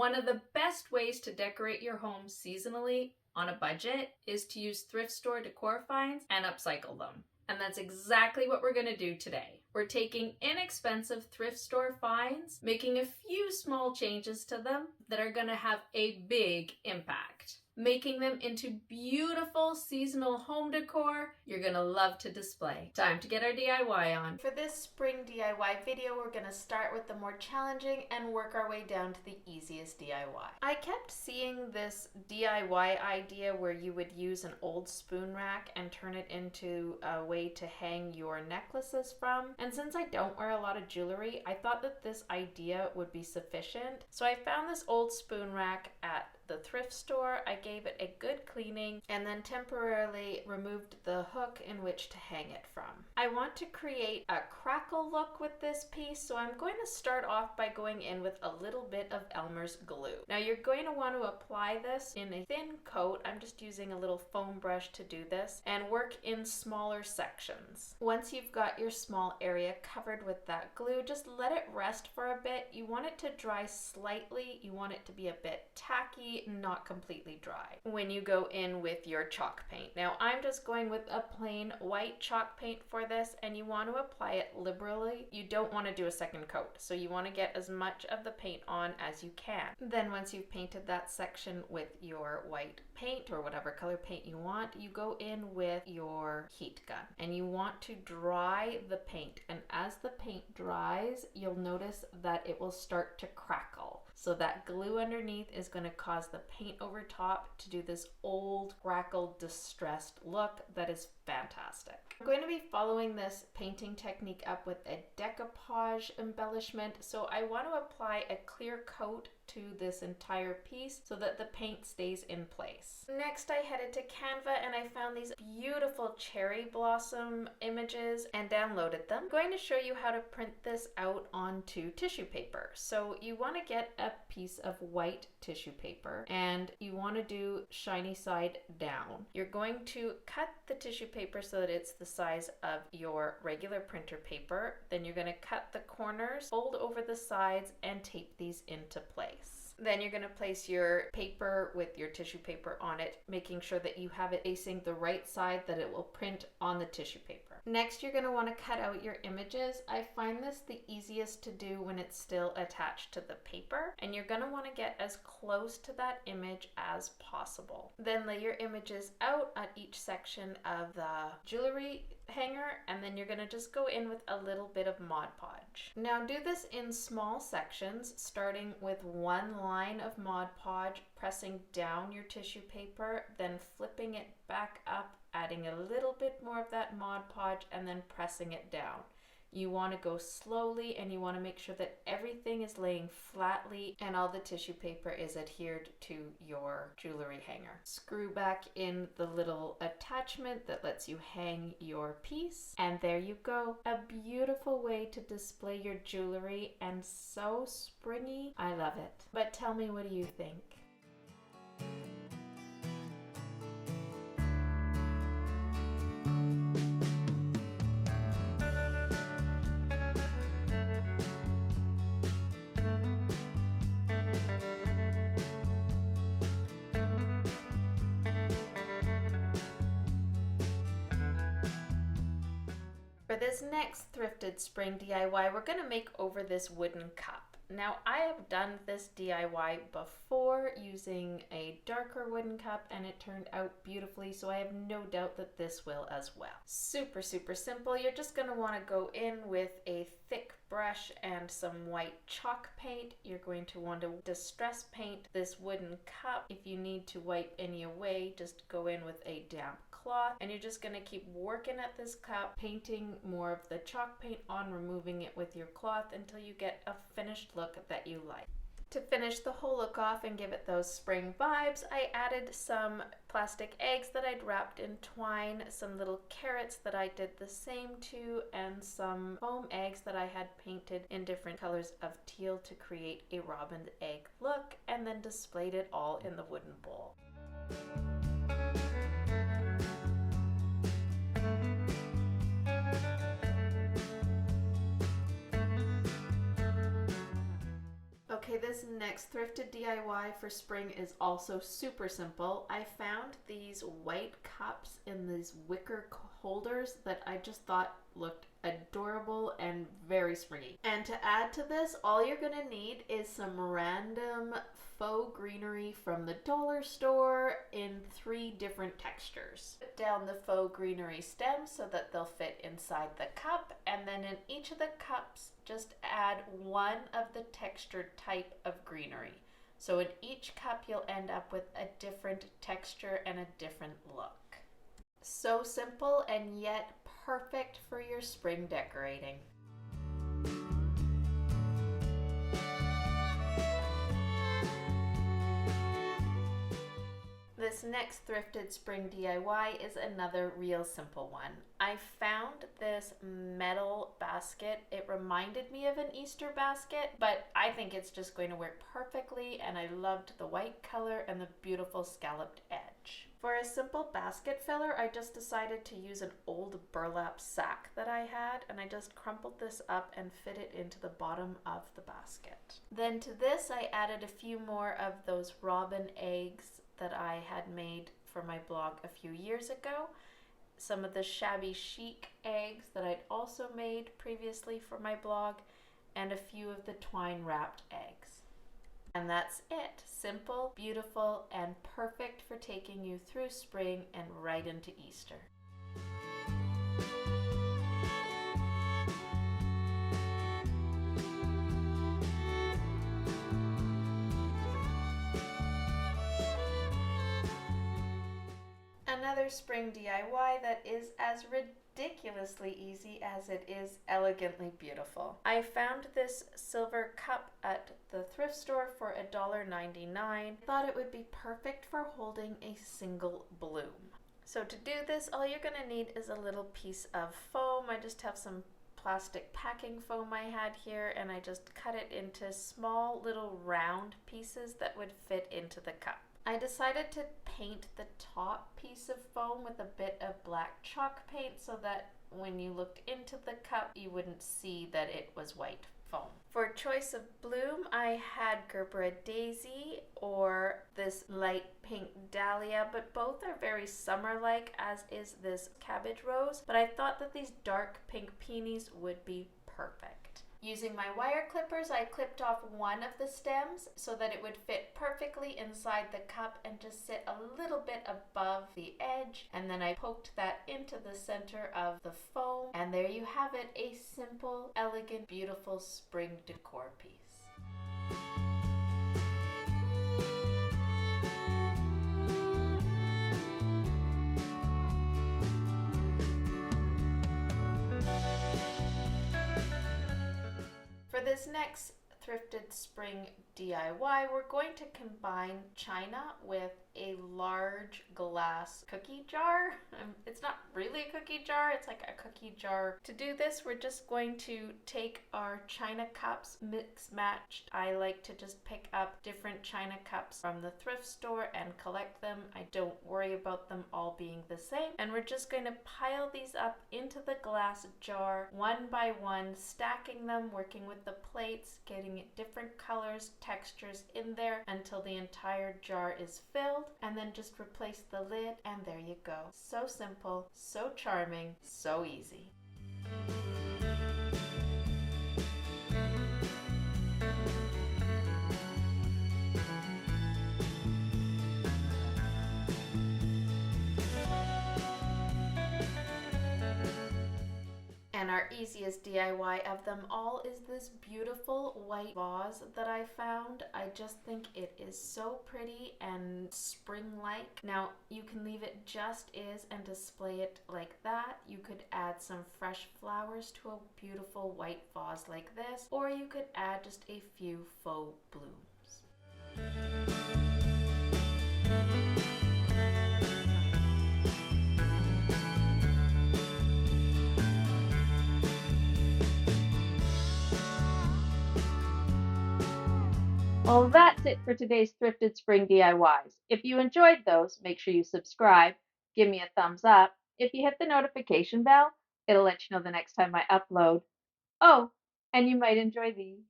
One of the best ways to decorate your home seasonally on a budget is to use thrift store decor finds and upcycle them. And that's exactly what we're going to do today. We're taking inexpensive thrift store finds, making a few small changes to them that are going to have a big impact, making them into beautiful seasonal home decor you're going to love to display. Time to get our DIY on. For this spring DIY video, we're going to start with the more challenging and work our way down to the easiest DIY. I kept seeing this DIY idea where you would use an old spoon rack and turn it into a way to hang your necklaces from. And since I don't wear a lot of jewelry, I thought that this idea would be sufficient. So I found this old spoon rack at the thrift store. I gave it a good cleaning and then temporarily removed the hook in which to hang it from. I want to create a crackle look with this piece, so I'm going to start off by going in with a little bit of Elmer's glue. Now you're going to want to apply this in a thin coat. I'm just using a little foam brush to do this, and work in smaller sections. Once you've got your small area covered with that glue, just let it rest for a bit. You want it to dry slightly. You want it to be a bit tacky, not completely dry when you go in with your chalk paint. Now I'm just going with a plain white chalk paint for this, and you want to apply it liberally. You don't want to do a second coat, so you want to get as much of the paint on as you can. Then once you've painted that section with your white paint or whatever color paint you want, you go in with your heat gun and you want to dry the paint, and as the paint dries you'll notice that it will start to crackle. So that glue underneath is going to cause the paint over top to do this old, crackled, distressed look that is fantastic. I'm going to be following this painting technique up with a decoupage embellishment, so I want to apply a clear coat to this entire piece so that the paint stays in place. Next I headed to Canva and I found these beautiful cherry blossom images and downloaded them. I'm going to show you how to print this out onto tissue paper. So you want to get a piece of white tissue paper and you want to do shiny side down. You're going to cut the tissue paper so that it's the size of your regular printer paper. Then you're going to cut the corners, fold over the sides, and tape these into place. Then you're going to place your paper with your tissue paper on it, making sure that you have it facing the right side that it will print on the tissue paper. Next, you're going to want to cut out your images. I find this the easiest to do when it's still attached to the paper, and you're going to want to get as close to that image as possible. Then lay your images out at each section of the jewelry hanger, and then you're going to just go in with a little bit of Mod Podge. Now do this in small sections, starting with one line of Mod Podge, pressing down your tissue paper, then flipping it back up, adding a little bit more of that Mod Podge, and then pressing it down. You want to go slowly and you want to make sure that everything is laying flatly and all the tissue paper is adhered to your jewelry hanger. Screw back in the little attachment that lets you hang your piece, and there you go. A beautiful way to display your jewelry, and so springy. I love it. But tell me, what do you think? For this next thrifted spring DIY, we're going to make over this wooden cup. Now I have done this DIY before using a darker wooden cup and it turned out beautifully, so I have no doubt that this will as well. Super simple. You're just going to want to go in with a thick brush and some white chalk paint. You're going to want to distress paint this wooden cup. If you need to wipe any away, just go in with a damp cloth, and you're just going to keep working at this cup, painting more of the chalk paint on, removing it with your cloth until you get a finished look that you like. To finish the whole look off and give it those spring vibes, I added some plastic eggs that I'd wrapped in twine, some little carrots that I did the same to, and some foam eggs that I had painted in different colors of teal to create a robin's egg look, and then displayed it all in the wooden bowl. Okay, this next thrifted DIY for spring is also super simple. I found these white cups in these wicker holders that I just thought looked adorable and very springy. And to add to this, all you're gonna need is some random faux greenery from the dollar store in 3 different textures. Put down the faux greenery stems so that they'll fit inside the cup, and then in each of the cups just add one of the textured type of greenery. So in each cup you'll end up with a different texture and a different look. So simple and yet perfect for your spring decorating. This next thrifted spring DIY is another real simple one. I found this metal basket. It reminded me of an Easter basket, but I think it's just going to work perfectly, and I loved the white color and the beautiful scalloped edge. For a simple basket filler, I just decided to use an old burlap sack that I had, and I just crumpled this up and fit it into the bottom of the basket. Then to this, I added a few more of those robin eggs that I had made for my blog a few years ago, some of the shabby chic eggs that I'd also made previously for my blog, and a few of the twine wrapped eggs. And that's it. Simple, beautiful, and perfect for taking you through spring and right into Easter. Another spring DIY that is as ridiculously easy as it is elegantly beautiful. I found this silver cup at the thrift store for $1.99. Thought it would be perfect for holding a single bloom. So to do this, all you're going to need is a little piece of foam. I just have some plastic packing foam I had here, and I just cut it into small little round pieces that would fit into the cup. I decided to paint the top piece of foam with a bit of black chalk paint so that when you looked into the cup, you wouldn't see that it was white foam. For choice of bloom, I had Gerbera daisy or this light pink dahlia, but both are very summer-like, as is this cabbage rose, but I thought that these dark pink peonies would be perfect. Using my wire clippers, I clipped off one of the stems so that it would fit perfectly inside the cup and just sit a little bit above the edge. And then I poked that into the center of the foam. And there you have it, a simple, elegant, beautiful spring decor piece. For this next thrifted spring DIY, we're going to combine china with a large glass cookie jar. It's not really a cookie jar, it's like a cookie jar. To do this, we're just going to take our china cups, mix matched. I like to just pick up different china cups from the thrift store and collect them. I don't worry about them all being the same. And we're just going to pile these up into the glass jar one by one, stacking them, working with the plates, getting different colors, textures in there until the entire jar is filled. And then just replace the lid, and there you go. So simple, so charming, so easy. And our easiest DIY of them all is this beautiful white vase that I found. I just think it is so pretty and spring-like. Now, you can leave it just is and display it like that. You could add some fresh flowers to a beautiful white vase like this, or you could add just a few faux blooms. Well, that's it for today's Thrifted Spring DIYs. If you enjoyed those, make sure you subscribe, give me a thumbs up. If you hit the notification bell, it'll let you know the next time I upload. Oh, and you might enjoy these.